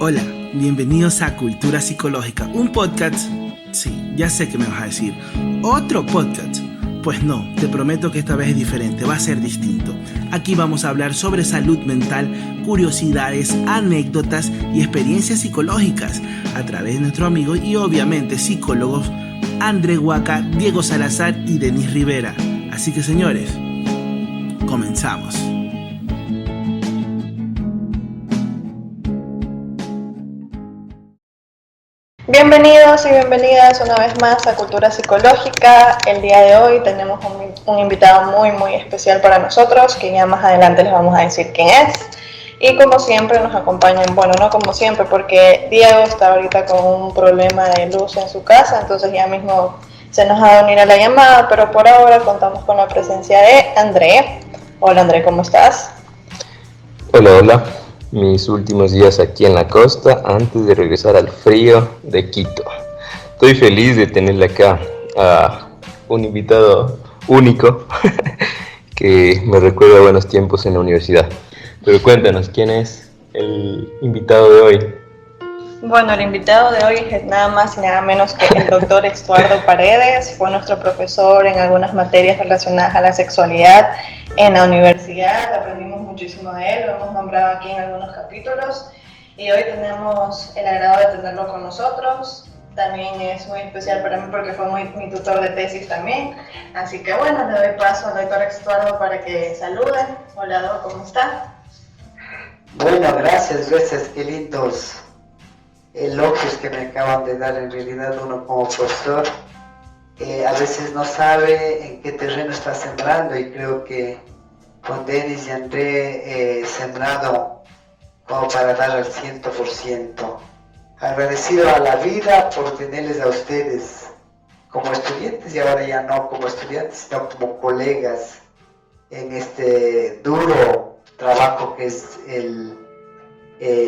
Hola, bienvenidos a Cultura Psicológica, un podcast. Sí, ya sé que me vas a decir, ¿otro podcast? Pues no, te prometo que esta vez es diferente, va a ser distinto. Aquí vamos a hablar sobre salud mental, curiosidades, anécdotas y experiencias psicológicas a través de nuestros amigos y obviamente psicólogos André Huaca, Diego Salazar y Denis Rivera. Así que señores, comenzamos. Bienvenidos y bienvenidas una vez más a Cultura Psicológica. El día de hoy tenemos un invitado muy especial para nosotros, que ya más adelante les vamos a decir quién es. Y como siempre nos acompañan, bueno, no como siempre, porque Diego está ahorita con un problema de luz en su casa, entonces ya mismo se nos va a unir a la llamada, pero por ahora contamos con la presencia de André. Hola André, ¿cómo estás? Hola, mis últimos días aquí en la costa antes de regresar al frío de Quito. Estoy feliz de tenerle acá a un invitado único que me recuerda a buenos tiempos en la universidad. Pero cuéntanos, ¿quién es el invitado de hoy? Bueno, el invitado de hoy es nada más y nada menos que el doctor Estuardo Paredes. Fue nuestro profesor en algunas materias relacionadas a la sexualidad en la universidad. Aprendimos muchísimo de él, lo hemos nombrado aquí en algunos capítulos y hoy tenemos el agrado de tenerlo con nosotros. También es muy especial para mí porque fue mi tutor de tesis también. Así que bueno, le doy paso al doctor Estuardo para que salude. Hola, Doc, ¿cómo está? Bueno, gracias, qué lindos elogios que me acaban de dar. En realidad uno como profesor a veces no sabe en qué terreno está sembrando, y creo que con Denis y André he sembrado como para dar al 100%. Agradecido a la vida por tenerles a ustedes como estudiantes, y ahora ya no como estudiantes, sino como colegas en este duro trabajo que es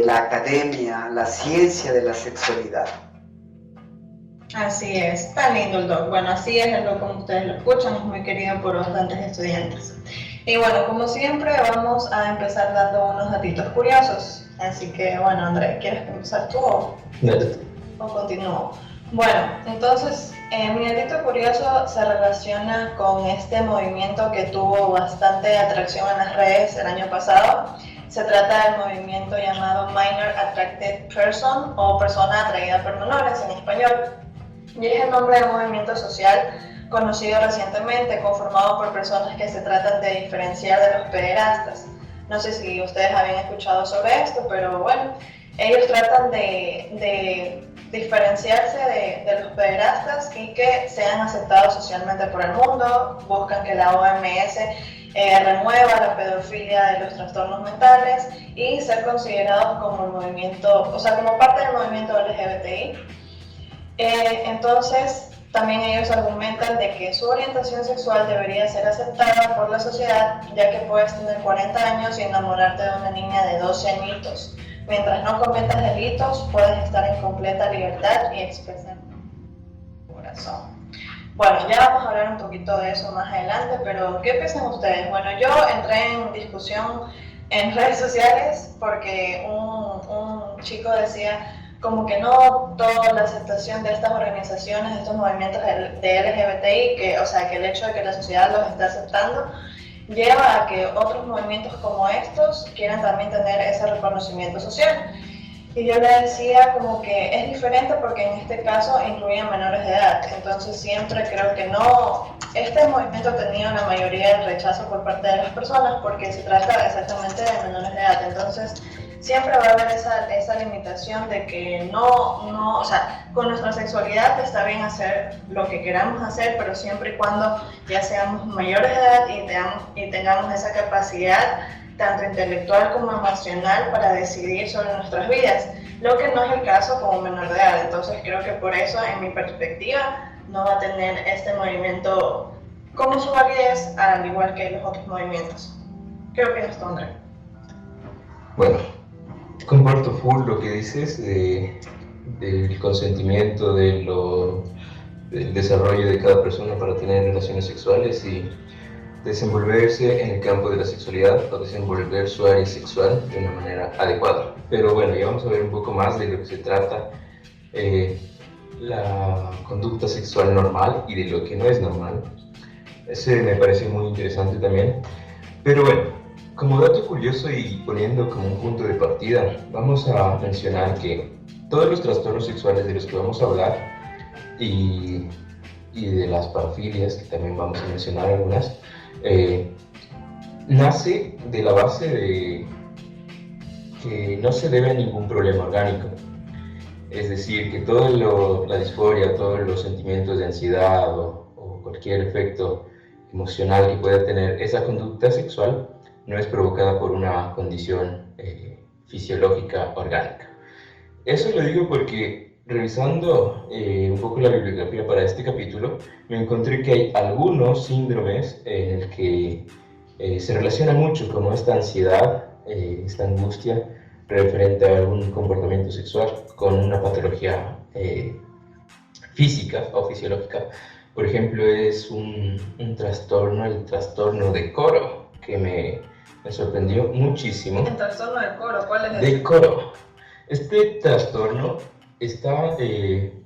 la academia, la ciencia de la sexualidad. Así es, tan lindo el doc. Bueno, así es el doc como ustedes lo escuchan, es muy querido por bastantes estudiantes. Y bueno, como siempre, vamos a empezar dando unos datitos curiosos. Así que, bueno, André, ¿quieres comenzar tú o continúo? Bueno, entonces, mi datito curioso se relaciona con este movimiento que tuvo bastante atracción en las redes el año pasado. Se trata del movimiento llamado Minor Attracted Person o persona atraída por menores en español. Y es el nombre de un movimiento social conocido recientemente, conformado por personas que se tratan de diferenciar de los pederastas. No sé si ustedes habían escuchado sobre esto, pero bueno, ellos tratan de diferenciarse de los pederastas y que sean aceptados socialmente por el mundo. Buscan que la OMS remueva la pedofilia de los trastornos mentales y ser considerados como el movimiento, o sea, como parte del movimiento LGBTI. Entonces, también ellos argumentan de que su orientación sexual debería ser aceptada por la sociedad, ya que puedes tener 40 años y enamorarte de una niña de 12 añitos. Mientras no cometas delitos, puedes estar en completa libertad y expresar tu corazón. Bueno, ya vamos a hablar un poquito de eso más adelante, pero ¿qué piensan ustedes? Bueno, yo entré en discusión en redes sociales porque un chico decía como que no toda la aceptación de estas organizaciones, de estos movimientos de LGBTI, que, o sea, que el hecho de que la sociedad los esté aceptando, lleva a que otros movimientos como estos quieran también tener ese reconocimiento social. Y yo le decía como que es diferente porque en este caso incluyen menores de edad, entonces siempre creo que no, este movimiento ha tenido la mayoría del rechazo por parte de las personas porque se trata exactamente de menores de edad, entonces siempre va a haber esa limitación de que no, o sea, con nuestra sexualidad está bien hacer lo que queramos hacer, pero siempre y cuando ya seamos mayores de edad y tengamos esa capacidad tanto intelectual como emocional para decidir sobre nuestras vidas, lo que no es el caso como menor de edad. Entonces creo que por eso, en mi perspectiva, no va a tener este movimiento como su validez, al igual que los otros movimientos. ¿Qué opinas tú, André? Bueno, comparto full lo que dices del consentimiento, del desarrollo de cada persona para tener relaciones sexuales, y desenvolverse en el campo de la sexualidad o desenvolver su área sexual de una manera adecuada. Pero bueno, ya vamos a ver un poco más de lo que se trata la conducta sexual normal y de lo que no es normal. Ese me parece muy interesante también. Pero bueno, como dato curioso y poniendo como un punto de partida, vamos a mencionar que todos los trastornos sexuales de los que vamos a hablar y de las parafilias, que también vamos a mencionar algunas, nace de la base de que no se debe a ningún problema orgánico. Es decir, que toda la disforia, todos los sentimientos de ansiedad o cualquier efecto emocional que pueda tener esa conducta sexual no es provocada por una condición fisiológica orgánica. Eso lo digo porque revisando un poco la bibliografía para este capítulo, me encontré que hay algunos síndromes en el que se relaciona mucho como esta ansiedad, esta angustia referente a algún comportamiento sexual con una patología física o fisiológica. Por ejemplo, es un trastorno, el trastorno de Coro, que me sorprendió muchísimo. ¿El trastorno de Coro? ¿Cuál es de Coro. Este trastorno está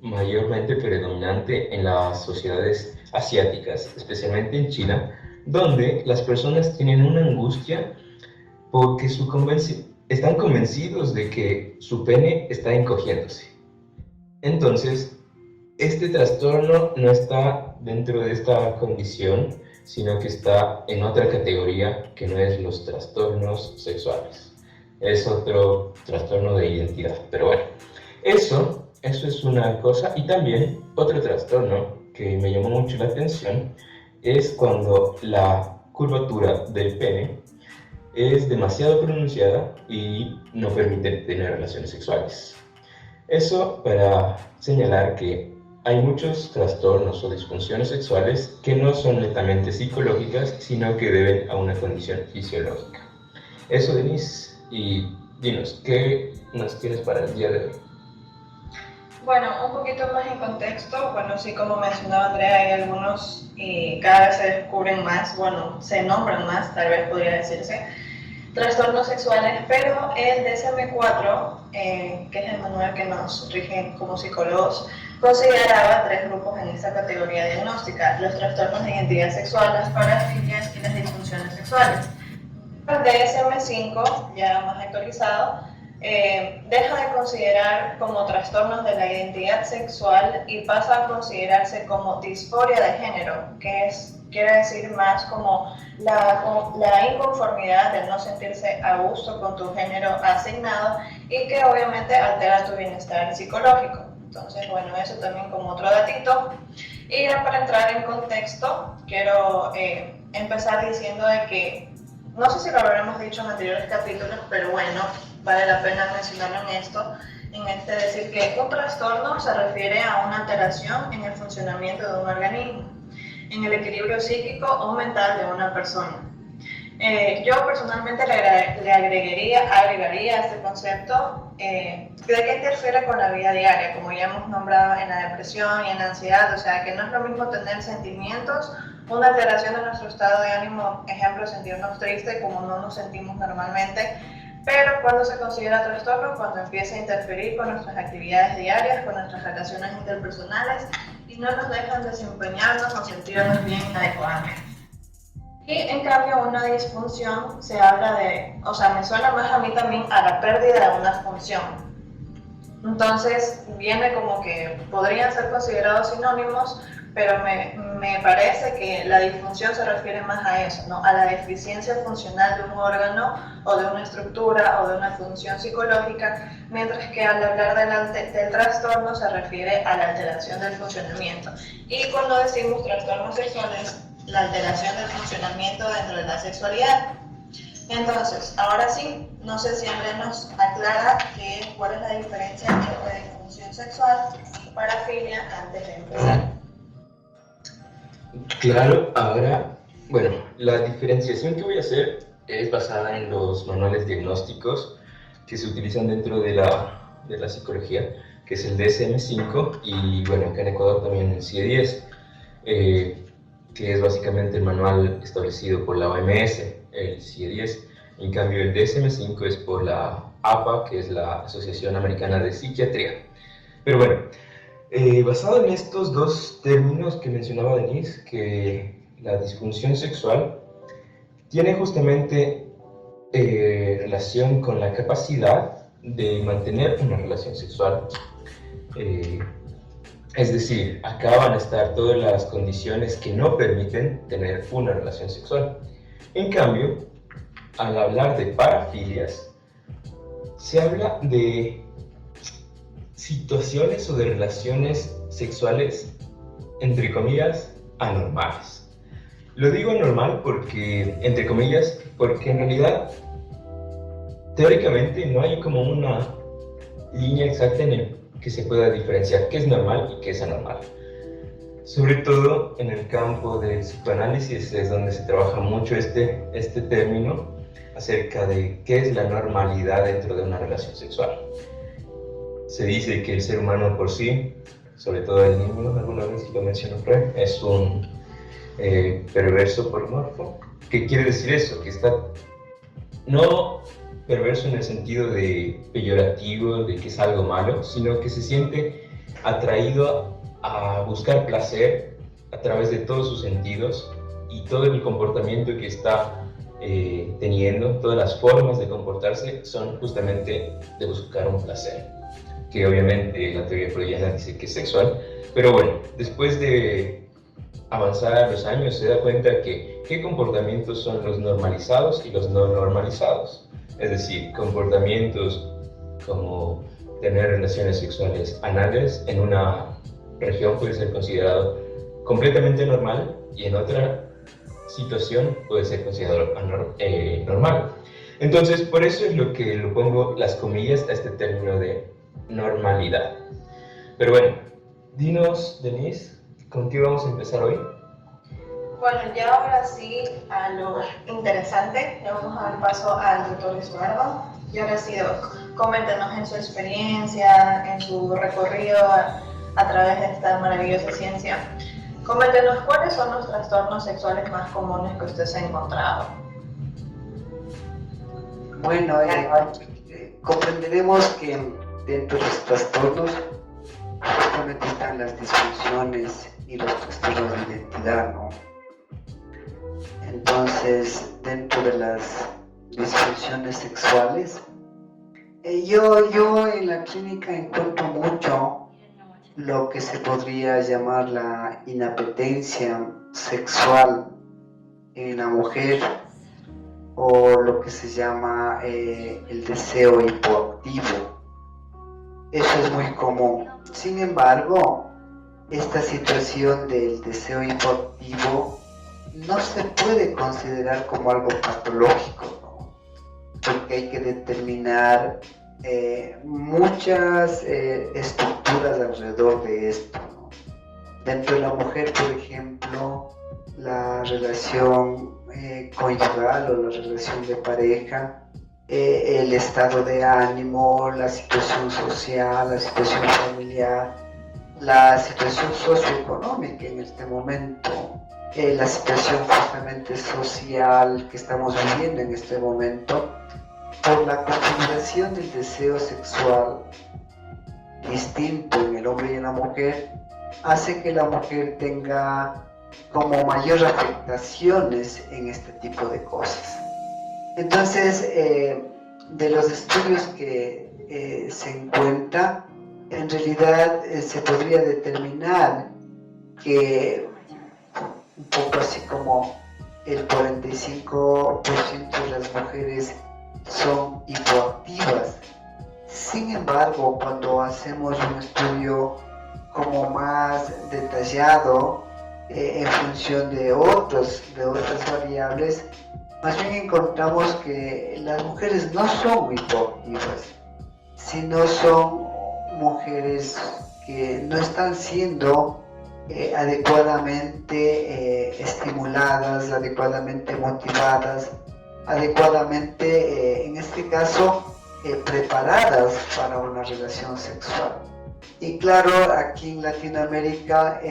mayormente predominante en las sociedades asiáticas, especialmente en China, donde las personas tienen una angustia porque están convencidos de que su pene está encogiéndose. Entonces, este trastorno no está dentro de esta condición, sino que está en otra categoría que no es los trastornos sexuales. Es otro trastorno de identidad. Pero bueno, eso es una cosa. Y también otro trastorno que me llamó mucho la atención es cuando la curvatura del pene es demasiado pronunciada y no permite tener relaciones sexuales. Eso para señalar que hay muchos trastornos o disfunciones sexuales que no son netamente psicológicas, sino que deben a una condición fisiológica. Eso, Denise, y dinos, ¿qué nos tienes para el día de hoy? Bueno, un poquito más en contexto, bueno, sí, como mencionaba Andrea, hay algunos y cada vez se descubren más, bueno, se nombran más, tal vez podría decirse, trastornos sexuales, pero el DSM-4, que es el manual que nos rige como psicólogos, consideraba 3 grupos en esta categoría diagnóstica: los trastornos de identidad sexual, las parafilias y las disfunciones sexuales. El DSM-5, ya más actualizado, deja de considerar como trastornos de la identidad sexual y pasa a considerarse como disforia de género, que quiere decir más como la inconformidad de no sentirse a gusto con tu género asignado y que obviamente altera tu bienestar psicológico. Entonces, bueno, eso también como otro datito. Y ya para entrar en contexto, quiero empezar diciendo de que, no sé si lo habremos dicho en anteriores capítulos, pero bueno, vale la pena mencionarlo en este decir que un trastorno se refiere a una alteración en el funcionamiento de un organismo, en el equilibrio psíquico o mental de una persona. Yo personalmente le agregaría a este concepto de que interfiere con la vida diaria, como ya hemos nombrado en la depresión y en la ansiedad, o sea que no es lo mismo tener sentimientos, una alteración de nuestro estado de ánimo, ejemplo, sentirnos tristes como no nos sentimos normalmente, pero cuando se considera trastorno, cuando empieza a interferir con nuestras actividades diarias, con nuestras relaciones interpersonales y no nos dejan desempeñarnos o sentirnos bien adecuadamente. Y en cambio una disfunción se habla de, o sea, me suena más a mí también a la pérdida de una función. Entonces viene como que podrían ser considerados sinónimos, pero me parece que la disfunción se refiere más a eso, ¿no? A la deficiencia funcional de un órgano o de una estructura o de una función psicológica, mientras que al hablar del trastorno se refiere a la alteración del funcionamiento. Y cuando decimos trastornos sexuales, la alteración del funcionamiento dentro de la sexualidad. Entonces, ahora sí, no sé si Andrés nos aclara cuál es la diferencia entre disfunción sexual y parafilia antes de empezar. Claro, ahora, bueno, la diferenciación que voy a hacer es basada en los manuales diagnósticos que se utilizan dentro de la psicología, que es el DSM-5 y bueno, acá en Ecuador también el CIE-10. que es básicamente el manual establecido por la OMS, el CIE-10. En cambio, el DSM-5 es por la APA, que es la Asociación Americana de Psiquiatría. Pero bueno, basado en estos dos términos que mencionaba Denise, que la disfunción sexual tiene justamente relación con la capacidad de mantener una relación sexual. Es decir, acá van a estar todas las condiciones que no permiten tener una relación sexual. En cambio, al hablar de parafilias, se habla de situaciones o de relaciones sexuales, entre comillas, anormales. Lo digo anormal porque, entre comillas, porque en realidad, teóricamente, no hay como una línea exacta en el que se pueda diferenciar qué es normal y qué es anormal. Sobre todo en el campo del psicoanálisis es donde se trabaja mucho este término acerca de qué es la normalidad dentro de una relación sexual. Se dice que el ser humano por sí, sobre todo el niño, alguna vez lo mencionó Freud, es un perverso polimorfo. ¿Qué quiere decir eso? Que está no perverso en el sentido de peyorativo, de que es algo malo, sino que se siente atraído a buscar placer a través de todos sus sentidos y todo el comportamiento que está teniendo, todas las formas de comportarse son justamente de buscar un placer, que obviamente la teoría freudiana dice que es sexual, pero bueno, después de avanzar los años se da cuenta que qué comportamientos son los normalizados y los no normalizados, es decir, comportamientos como tener relaciones sexuales anales en una región puede ser considerado completamente normal y en otra situación puede ser considerado normal. Entonces, por eso es lo que lo pongo las comillas a este término de normalidad. Pero bueno, dinos, Denise, ¿con qué vamos a empezar hoy? Bueno, ya ahora sí a lo interesante, le vamos a dar paso al doctor Eduardo. Y ahora sí, Doc, coméntenos en su experiencia, en su recorrido a través de esta maravillosa ciencia. Coméntenos cuáles son los trastornos sexuales más comunes que usted se ha encontrado. Bueno, comprenderemos que dentro de los trastornos justamente están las disfunciones y los trastornos de identidad, ¿no? Entonces, dentro de las disfunciones sexuales, yo en la clínica encuentro mucho lo que se podría llamar la inapetencia sexual en la mujer o lo que se llama el deseo hipoactivo. Eso es muy común. Sin embargo, esta situación del deseo hipoactivo no se puede considerar como algo patológico, ¿no? Porque hay que determinar muchas estructuras alrededor de esto, ¿no? Dentro de la mujer, por ejemplo, la relación conyugal o la relación de pareja, el estado de ánimo, la situación social, la situación familiar, la situación socioeconómica en este momento, la situación justamente social que estamos viviendo en este momento, por la configuración del deseo sexual distinto en el hombre y en la mujer, hace que la mujer tenga como mayor afectaciones en este tipo de cosas. Entonces, de los estudios que se encuentran, en realidad se podría determinar que un poco así como el 45% de las mujeres son hipoactivas. Sin embargo, cuando hacemos un estudio como más detallado en función de otras variables, más bien encontramos que las mujeres no son hipoactivas, sino son mujeres que no están siendo adecuadamente estimuladas, adecuadamente motivadas, adecuadamente, en este caso, preparadas para una relación sexual. Y claro, aquí en Latinoamérica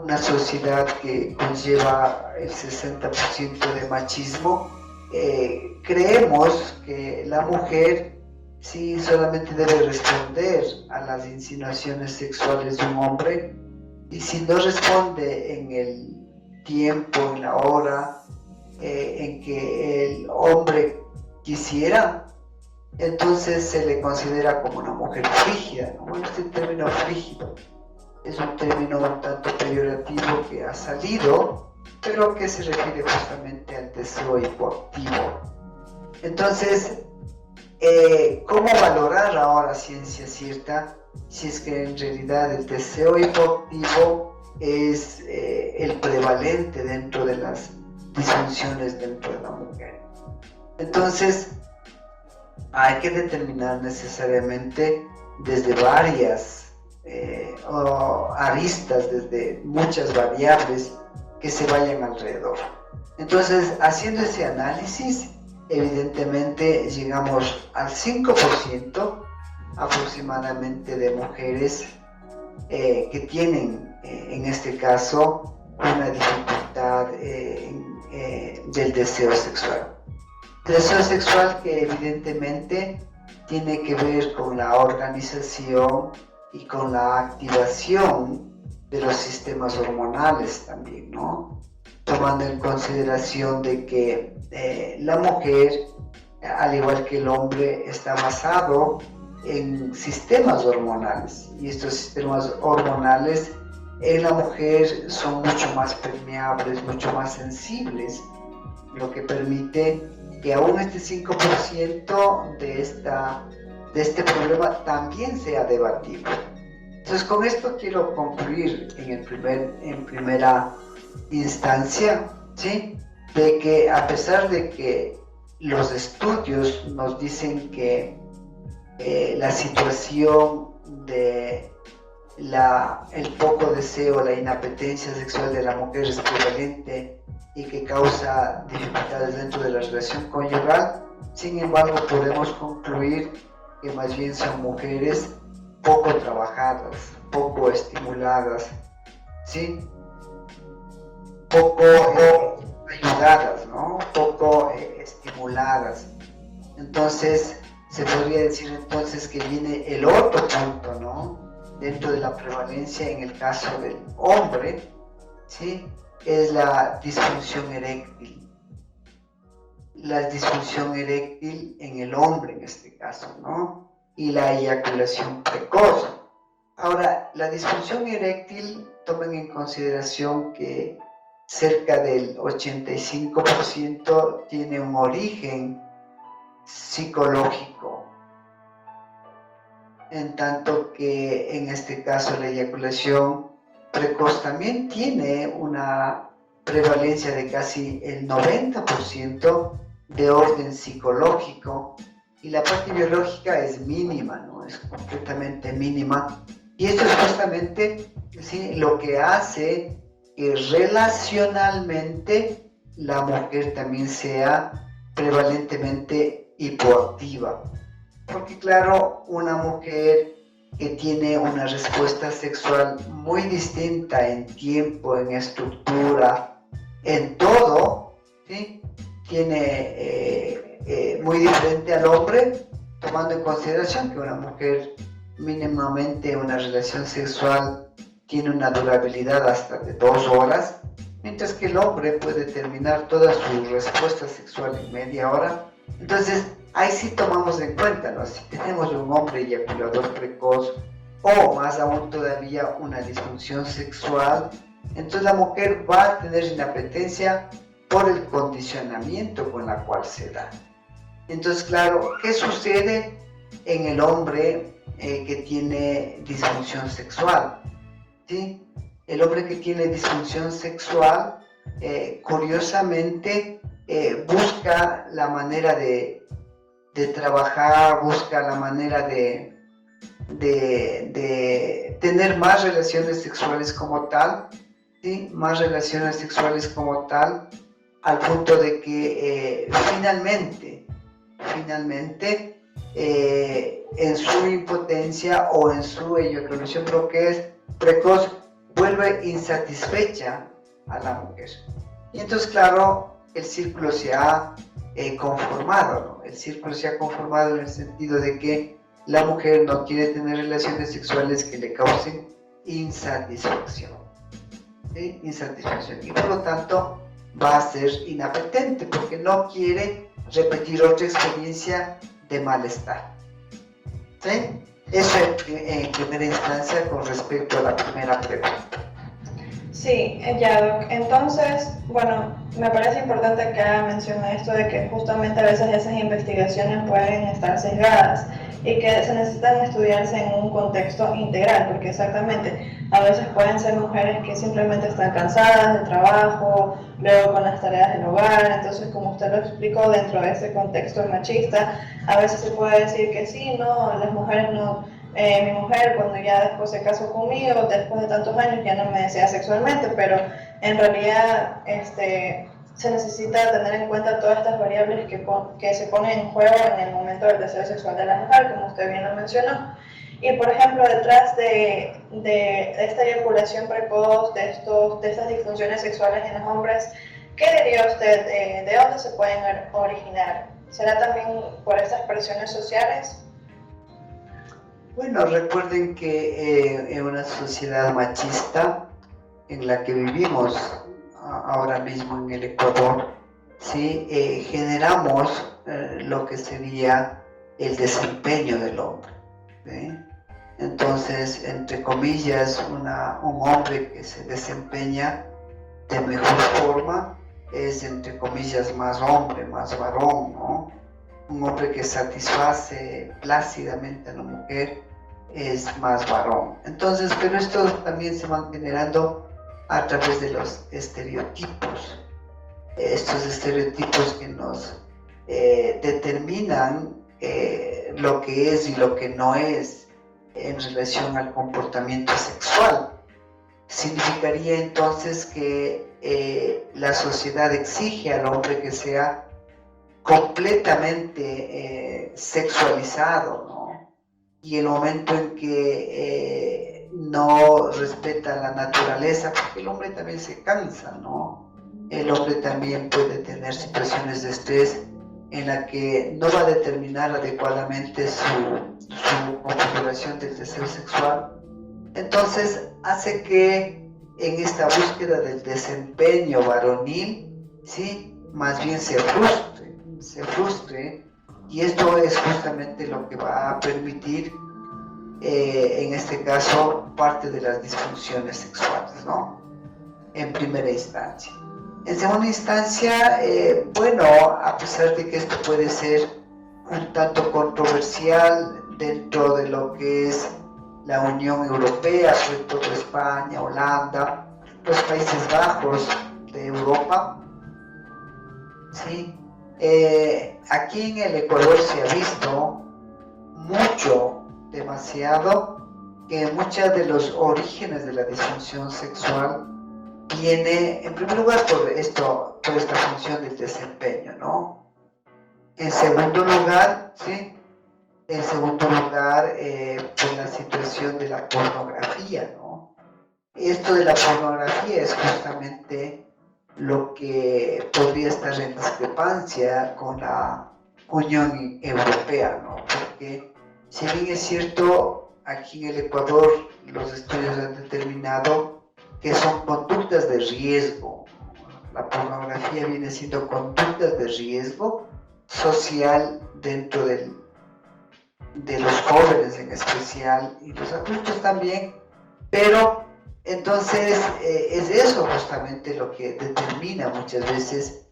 una sociedad que conlleva el 60% de machismo, creemos que la mujer sí solamente debe responder a las insinuaciones sexuales de un hombre, y si no responde en el tiempo, en la hora en que el hombre quisiera, entonces se le considera como una mujer frígida, ¿no? Este término frígido es un término un tanto peyorativo que ha salido, pero que se refiere justamente al deseo hipoactivo. Entonces, ¿cómo valorar ahora ciencia cierta si es que en realidad el deseo hipoactivo es el prevalente dentro de las disfunciones dentro de la mujer? Entonces, hay que determinar necesariamente desde varias aristas, desde muchas variables que se vayan alrededor. Entonces, haciendo ese análisis, evidentemente llegamos al 5% aproximadamente de mujeres que tienen, en este caso, una dificultad del deseo sexual. Deseo sexual que evidentemente tiene que ver con la organización y con la activación de los sistemas hormonales también, ¿no? Tomando en consideración de que la mujer, al igual que el hombre, está basado en sistemas hormonales, y estos sistemas hormonales en la mujer son mucho más permeables, mucho más sensibles, lo que permite que aún este 5% de este problema también sea debatible. Entonces, con esto quiero concluir en primera instancia, ¿sí?, de que a pesar de que los estudios nos dicen que la situación de el poco deseo, la inapetencia sexual de la mujer es prevalente y que causa dificultades dentro de la relación conyugal, sin embargo podemos concluir que más bien son mujeres poco trabajadas, poco estimuladas, ¿sí?, poco ayudadas, ¿no?, poco estimuladas. Entonces se podría decir entonces que viene el otro punto, ¿no?, dentro de la prevalencia en el caso del hombre, ¿sí?, es la disfunción eréctil. La disfunción eréctil en el hombre en este caso, ¿no?, y la eyaculación precoz. Ahora, la disfunción eréctil, tomen en consideración que cerca del 85% tiene un origen psicológico, en tanto que en este caso la eyaculación precoz también tiene una prevalencia de casi el 90% de orden psicológico, y la parte biológica es mínima, ¿no?, es completamente mínima, y esto es justamente, ¿sí?, lo que hace que relacionalmente la mujer también sea prevalentemente hipoactiva. Porque claro, una mujer que tiene una respuesta sexual muy distinta en tiempo, en estructura, en todo, ¿sí?, tiene muy diferente al hombre, tomando en consideración que una mujer mínimamente una relación sexual tiene una durabilidad hasta de 2 horas, mientras que el hombre puede terminar toda su respuesta sexual en media hora. Entonces, ahí sí tomamos en cuenta, ¿no?, si tenemos un hombre eyaculador precoz, o más aún todavía una disfunción sexual, entonces la mujer va a tener inapetencia por el condicionamiento con la cual se da. Entonces, claro, ¿qué sucede en el hombre que tiene disfunción sexual? ¿Sí? El hombre que tiene disfunción sexual, curiosamente, busca la manera de trabajar, busca la manera de tener más relaciones sexuales como tal, ¿sí?, más relaciones sexuales como tal, al punto de que finalmente, en su impotencia o en su eyaculación precoz, vuelve insatisfecha a la mujer. Y entonces, claro, el círculo se ha conformado, ¿no? El círculo se ha conformado en el sentido de que la mujer no quiere tener relaciones sexuales que le causen insatisfacción. ¿Sí? Insatisfacción. Y por lo tanto va a ser inapetente porque no quiere repetir otra experiencia de malestar. ¿Sí? Eso en primera instancia con respecto a la primera pregunta. Sí, ya, Doc. Entonces, bueno, me parece importante que haga mención a esto de que justamente a veces esas investigaciones pueden estar sesgadas y que se necesitan estudiarse en un contexto integral, porque exactamente, a veces pueden ser mujeres que simplemente están cansadas del trabajo, luego con las tareas del hogar, entonces como usted lo explicó dentro de ese contexto machista, a veces se puede decir que sí, no, las mujeres no, mi mujer cuando ya después se casó conmigo, después de tantos años ya no me desea sexualmente, pero en realidad se necesita tener en cuenta todas estas variables que se ponen en juego en el momento del deseo sexual de la mujer, como usted bien lo mencionó. Y por ejemplo, detrás de esta eyaculación precoz, de estas disfunciones sexuales en los hombres, ¿qué diría usted de dónde se pueden originar? ¿Será también por estas presiones sociales? Bueno, recuerden que en una sociedad machista en la que vivimos ahora mismo en el Ecuador, ¿sí? Generamos lo que sería el desempeño del hombre, ¿sí? Entonces, entre comillas, un hombre que se desempeña de mejor forma es, entre comillas, más hombre, más varón, ¿no? Un hombre que satisface plácidamente a la mujer es más varón. Entonces, pero esto también se va generando a través de los estereotipos. Estos estereotipos que nos determinan lo que es y lo que no es en relación al comportamiento sexual. Significaría entonces que la sociedad exige al hombre que sea completamente sexualizado, ¿no? Y el momento en que no respeta la naturaleza, porque el hombre también se cansa, ¿no? El hombre también puede tener situaciones de estrés en la que no va a determinar adecuadamente su configuración del deseo sexual. Entonces hace que en esta búsqueda del desempeño varonil, ¿sí? Más bien se frustre, y esto es justamente lo que va a permitir, en este caso, parte de las disfunciones sexuales, ¿no? En primera instancia. En segunda instancia, bueno, a pesar de que esto puede ser un tanto controversial dentro de lo que es la Unión Europea, sobre todo España, Holanda, los Países Bajos de Europa, ¿sí? Aquí en el Ecuador se ha visto mucho, demasiado, que muchos de los orígenes de la disfunción sexual viene, en primer lugar, por esta función del desempeño, ¿no? En segundo lugar, ¿sí? En segundo lugar, por la situación de la pornografía, ¿no? Esto de la pornografía es justamente lo que podría estar en discrepancia con la Unión Europea, ¿no? Porque si bien es cierto, aquí en el Ecuador los estudios han determinado que son conductas de riesgo. La pornografía viene siendo conductas de riesgo social dentro de los jóvenes en especial y los adultos también, pero entonces es eso justamente lo que determina muchas veces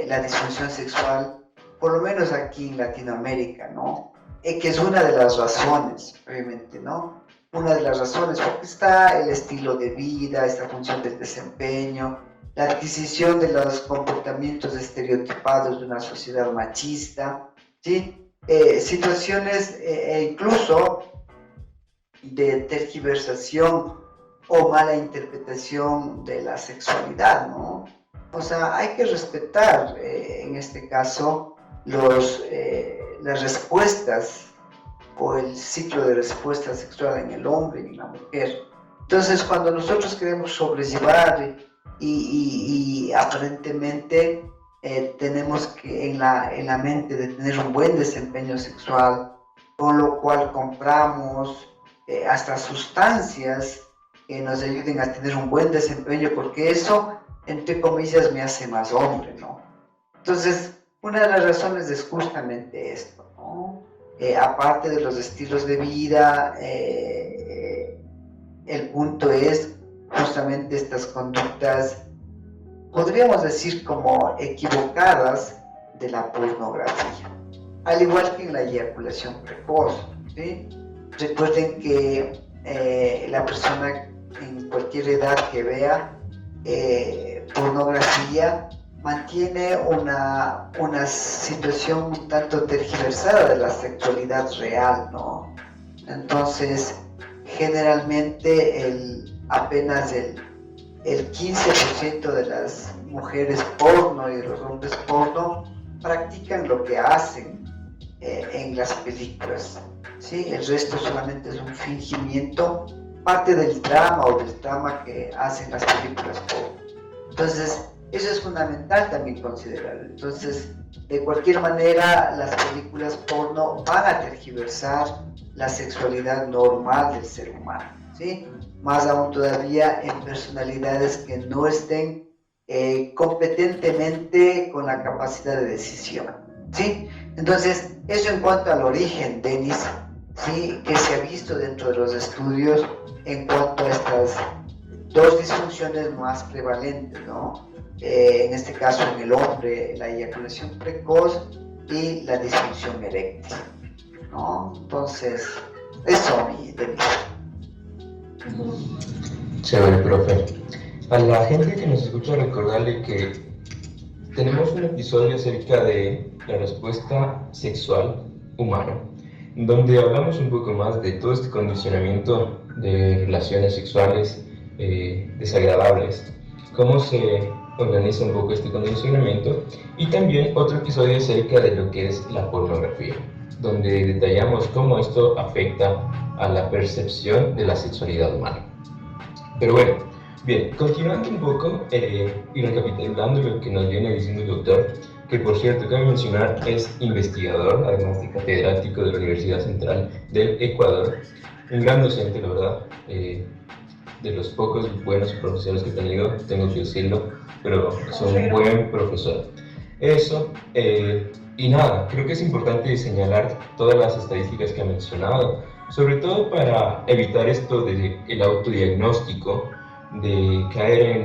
la disfunción sexual, por lo menos aquí en Latinoamérica, ¿no? Que es una de las razones, obviamente, ¿no? Una de las razones, porque está el estilo de vida, esta función del desempeño, la adquisición de los comportamientos estereotipados de una sociedad machista, ¿sí? Situaciones incluso de tergiversación o mala interpretación de la sexualidad, ¿no? O sea, hay que respetar en este caso las respuestas o el ciclo de respuesta sexual en el hombre y en la mujer. Entonces, cuando nosotros queremos sobrellevar y aparentemente tenemos que en la mente de tener un buen desempeño sexual, con lo cual compramos hasta sustancias que nos ayuden a tener un buen desempeño, porque eso, entre comillas, me hace más hombre, ¿no? Entonces, una de las razones es justamente esto, ¿no? Aparte de los estilos de vida, el punto es justamente estas conductas, podríamos decir como equivocadas, de la pornografía. Al igual que en la eyaculación precoz, ¿sí? Recuerden que la persona en cualquier edad que vea pornografía mantiene una situación un tanto tergiversada de la sexualidad real, ¿no? Entonces, generalmente apenas el 15% de las mujeres porno y de los hombres porno practican lo que hacen en las películas, ¿sí? El resto solamente es un fingimiento, parte del drama o del trama que hacen las películas porno. Entonces, eso es fundamental también considerar. Entonces, de cualquier manera, las películas porno van a tergiversar la sexualidad normal del ser humano, ¿sí? Más aún todavía en personalidades que no estén competentemente con la capacidad de decisión, ¿sí? Entonces, eso en cuanto al origen, Denis, ¿sí? Que se ha visto dentro de los estudios en cuanto a estas dos disfunciones más prevalentes, ¿no? En este caso en el hombre, la eyaculación precoz y la disfunción eréctil, ¿no? Entonces, eso, Denis. Chévere, profe. A la gente que nos escucha, recordarle que tenemos un episodio acerca de la respuesta sexual humana, donde hablamos un poco más de todo este condicionamiento de relaciones sexuales desagradables, cómo se organiza un poco este condicionamiento, y también otro episodio acerca de lo que es la pornografía, donde detallamos cómo esto afecta a la percepción de la sexualidad humana. Pero bueno, bien, continuando un poco y recapitulando lo que nos viene diciendo el doctor, que por cierto, cabe mencionar, es investigador, además de catedrático de la Universidad Central del Ecuador, un gran docente, la verdad, de los pocos buenos profesores que he tenido, tengo que decirlo, pero es un buen profesor. Eso, y nada, creo que es importante señalar todas las estadísticas que ha mencionado, sobre todo para evitar esto del autodiagnóstico, de caer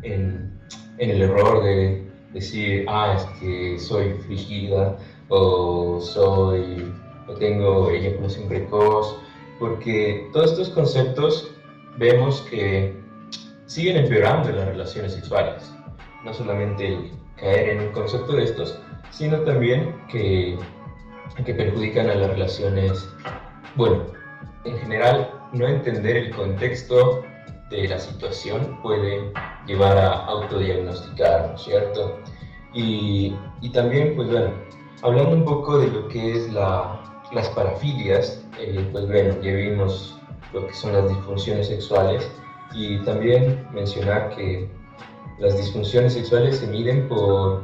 en el error de decir, es que soy frígida o tengo eyaculación precoz, porque todos estos conceptos vemos que siguen empeorando en las relaciones sexuales. No solamente el caer en un concepto de estos, sino también que perjudican a las relaciones. Bueno, en general, no entender el contexto de la situación puede llevar a autodiagnosticar, ¿no es cierto? Y también, pues bueno, hablando un poco de lo que es las parafilias, pues bueno, ya vimos lo que son las disfunciones sexuales, y también mencionar que las disfunciones sexuales se miden por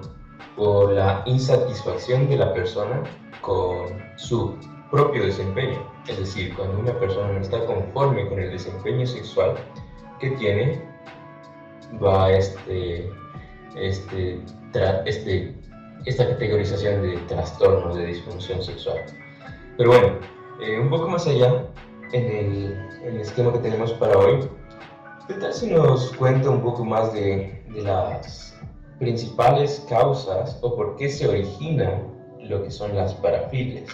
la insatisfacción de la persona con su propio desempeño. Es decir, cuando una persona no está conforme con el desempeño sexual que tiene, va a esta categorización de trastorno de disfunción sexual. Pero bueno, un poco más allá, en el esquema que tenemos para hoy, ¿qué tal si nos cuenta un poco más de las principales causas o por qué se origina lo que son las parafilias?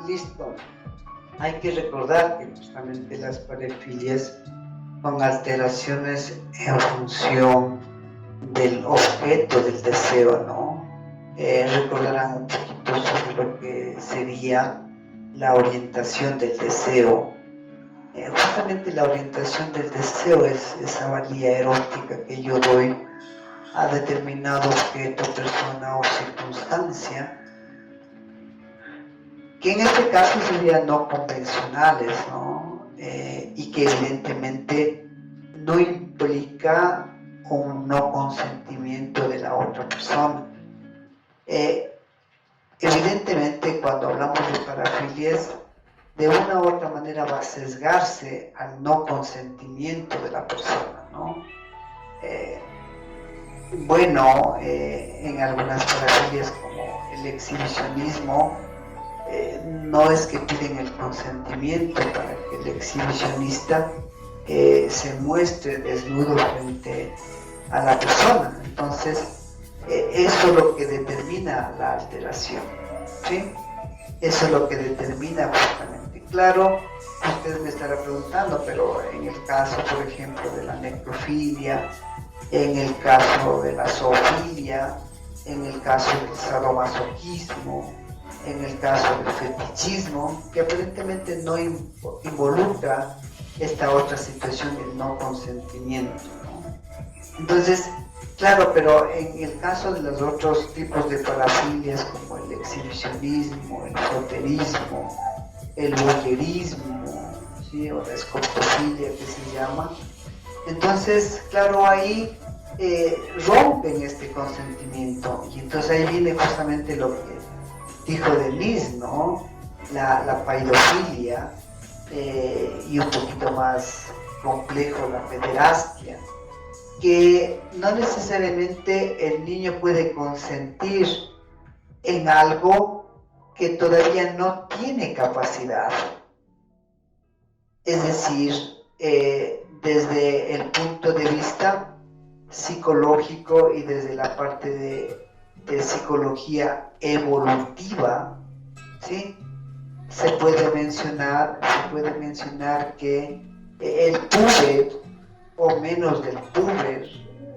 Listo. Hay que recordar que justamente las parafilias son alteraciones en función del objeto del deseo, ¿no? Recordarán un poquito sobre lo que sería la orientación del deseo. Justamente la orientación del deseo es esa valía erótica que yo doy a determinado objeto, persona o circunstancia, que en este caso serían no convencionales, ¿no? y que evidentemente no implica un no consentimiento de la otra persona. Evidentemente, cuando hablamos de parafilias, de una u otra manera va a sesgarse al no consentimiento de la persona, ¿no? En algunas parafilias como el exhibicionismo, no es que piden el consentimiento para que el exhibicionista se muestre desnudo frente a la persona. Entonces, eso es lo que determina la alteración, ¿sí? Eso es lo que determina justamente. Claro, usted me estará preguntando, pero en el caso, por ejemplo, de la necrofilia, en el caso de la zoofilia, en el caso del sadomasoquismo, en el caso del fetichismo, que aparentemente no involucra esta otra situación del no consentimiento, ¿no? Entonces, claro, pero en el caso de los otros tipos de parafilias como el exhibicionismo, el froterismo, el voyerismo, ¿sí? O la escopofilia que se llama, entonces, claro, ahí rompen este consentimiento, y entonces ahí viene justamente lo que dijo Denise, ¿no? La paidofilia, y un poquito más complejo la pederastia, que no necesariamente el niño puede consentir en algo que todavía no tiene capacidad. Es decir, desde el punto de vista psicológico y desde la parte de psicología evolutiva, ¿sí? Se puede mencionar que el puber, o menos del puber,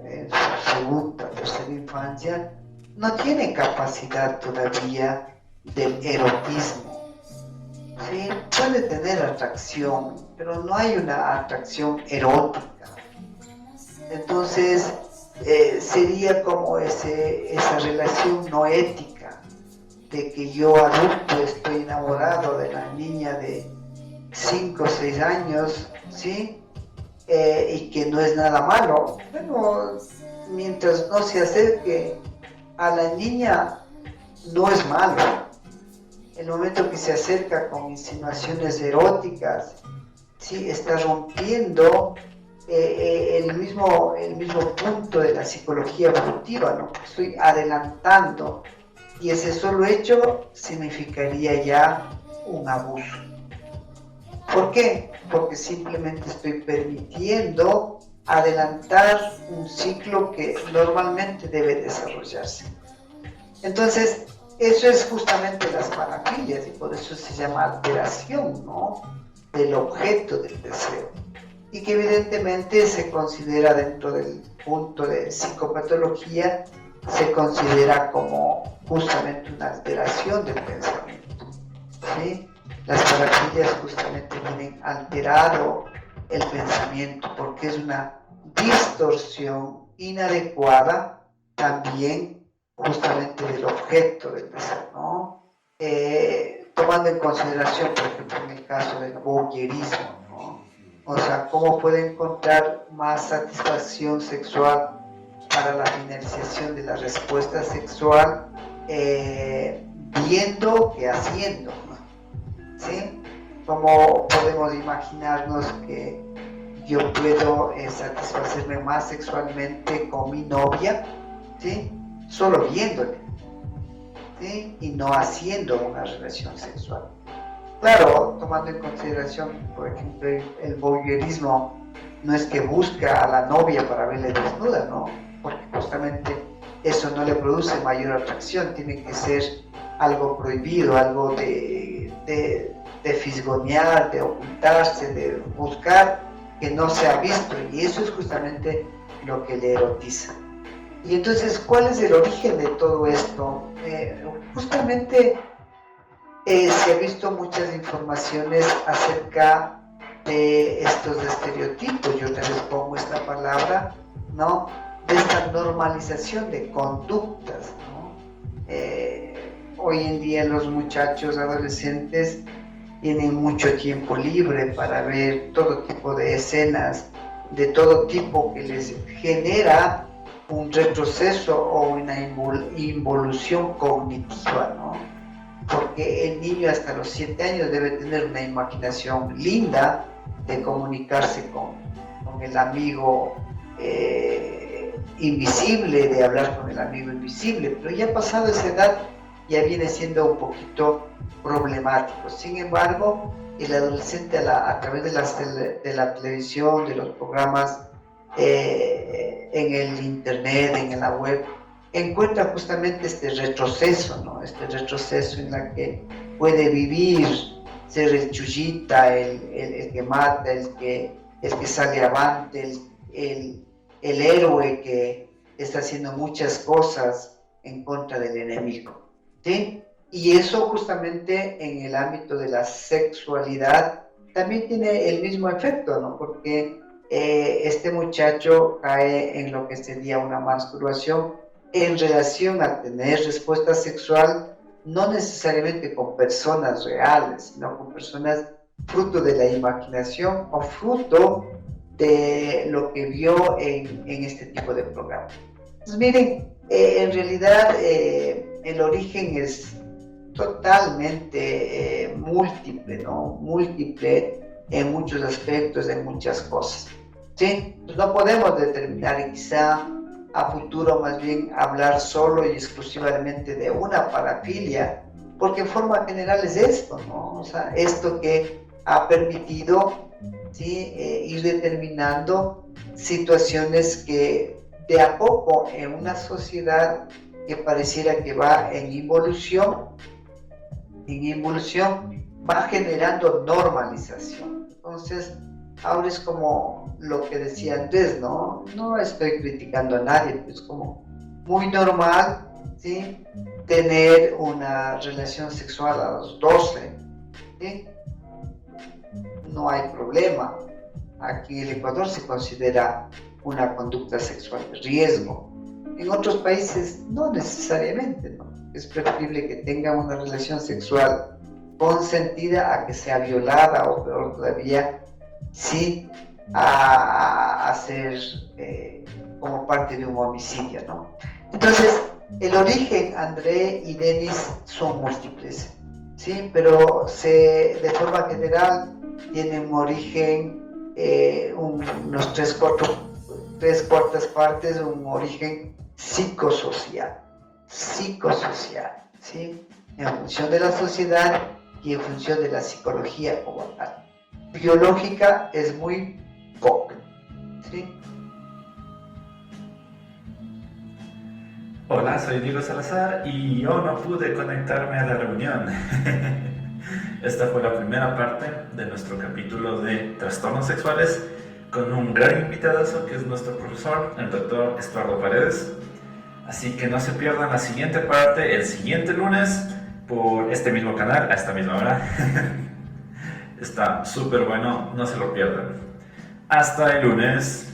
en su segunda, tercera infancia, no tiene capacidad todavía del erotismo, ¿sí? Puede tener atracción, pero no hay una atracción erótica. Entonces, sería como esa relación no ética, de que yo adulto estoy enamorado de la niña de 5 o 6 años, ¿sí? Y que no es nada malo. Bueno, mientras no se acerque a la niña, no es malo. El momento que se acerca con insinuaciones eróticas, ¿sí? Está rompiendo el mismo punto de la psicología evolutiva, ¿no? Estoy adelantando, y ese solo hecho significaría ya un abuso. ¿Por qué? Porque simplemente estoy permitiendo adelantar un ciclo que normalmente debe desarrollarse. Entonces, eso es justamente las parafilias, y por eso se llama alteración, ¿no? Del objeto del deseo, y que evidentemente se considera, dentro del punto de psicopatología, se considera como justamente una alteración del pensamiento, ¿sí? Las parafilias justamente tienen alterado el pensamiento, porque es una distorsión inadecuada también justamente del objeto del deseo, ¿no? Tomando en consideración, por ejemplo, en el caso del voyerismo, ¿no? O sea, cómo puede encontrar más satisfacción sexual para la finalización de la respuesta sexual viendo que haciendo, ¿no? ¿Sí? ¿Cómo podemos imaginarnos que yo puedo satisfacerme más sexualmente con mi novia, ¿sí? Solo viéndole, ¿sí? Y no haciendo una relación sexual? Claro, tomando en consideración, por ejemplo, el voyeurismo no es que busca a la novia para verle desnuda, ¿no? Porque justamente eso no le produce mayor atracción, tiene que ser algo prohibido, algo de fisgonear, de ocultarse, de buscar que no sea visto, y eso es justamente lo que le erotiza. Y entonces, ¿cuál es el origen de todo esto? Justamente se ha visto muchas informaciones acerca de estos estereotipos, yo te les pongo esta palabra, ¿no? De esta normalización de conductas, ¿no? Hoy en día los muchachos adolescentes tienen mucho tiempo libre para ver todo tipo de escenas, de todo tipo que les genera un retroceso o una involución cognitiva, ¿no? Porque el niño hasta los 7 años debe tener una imaginación linda de comunicarse con el amigo invisible, de hablar con el amigo invisible, pero ya pasado esa edad ya viene siendo un poquito problemático. Sin embargo, el adolescente a través de la televisión, de los programas en el internet, en la web, encuentra justamente este retroceso, ¿no? Este retroceso en la que puede vivir, ser el chullita, el que mata, el que sale avante, el héroe que está haciendo muchas cosas en contra del enemigo, ¿sí? Y eso justamente en el ámbito de la sexualidad también tiene el mismo efecto, ¿no? Porque este muchacho cae en lo que sería una masturbación en relación a tener respuesta sexual, no necesariamente con personas reales, sino con personas fruto de la imaginación o fruto de lo que vio en este tipo de programas. Entonces, miren, en realidad el origen es totalmente múltiple, ¿no? Múltiple en muchos aspectos, en muchas cosas, ¿sí? Pues no podemos determinar, y quizá a futuro más bien hablar solo y exclusivamente de una parafilia, porque en forma general es esto, ¿no? O sea, esto que ha permitido, ¿sí? Ir determinando situaciones que de a poco en una sociedad que pareciera que va en involución, va generando normalización. Entonces, ahora es como lo que decía antes, ¿no? No estoy criticando a nadie, pero es como muy normal, ¿sí? Tener una relación sexual a los 12, ¿sí? No hay problema. Aquí en el Ecuador se considera una conducta sexual de riesgo. En otros países no necesariamente, ¿no? Es preferible que tengan una relación sexual consentida a que sea violada, o peor todavía, sí, a ser como parte de un homicidio, ¿no? Entonces, el origen, André y Denis, son múltiples, ¿sí? Pero de forma general tienen un origen, unos tres cuartas partes, un origen psicosocial, ¿sí? En función de la sociedad y en función de la psicología como tal. Biológica es muy poco, ¿sí? Hola, soy Diego Salazar y yo no pude conectarme a la reunión. Esta fue la primera parte de nuestro capítulo de trastornos sexuales con un gran invitadazo que es nuestro profesor, el doctor Estuardo Paredes. Así que no se pierdan la siguiente parte el siguiente lunes por este mismo canal a esta misma hora. Está súper bueno, no se lo pierdan. Hasta el lunes.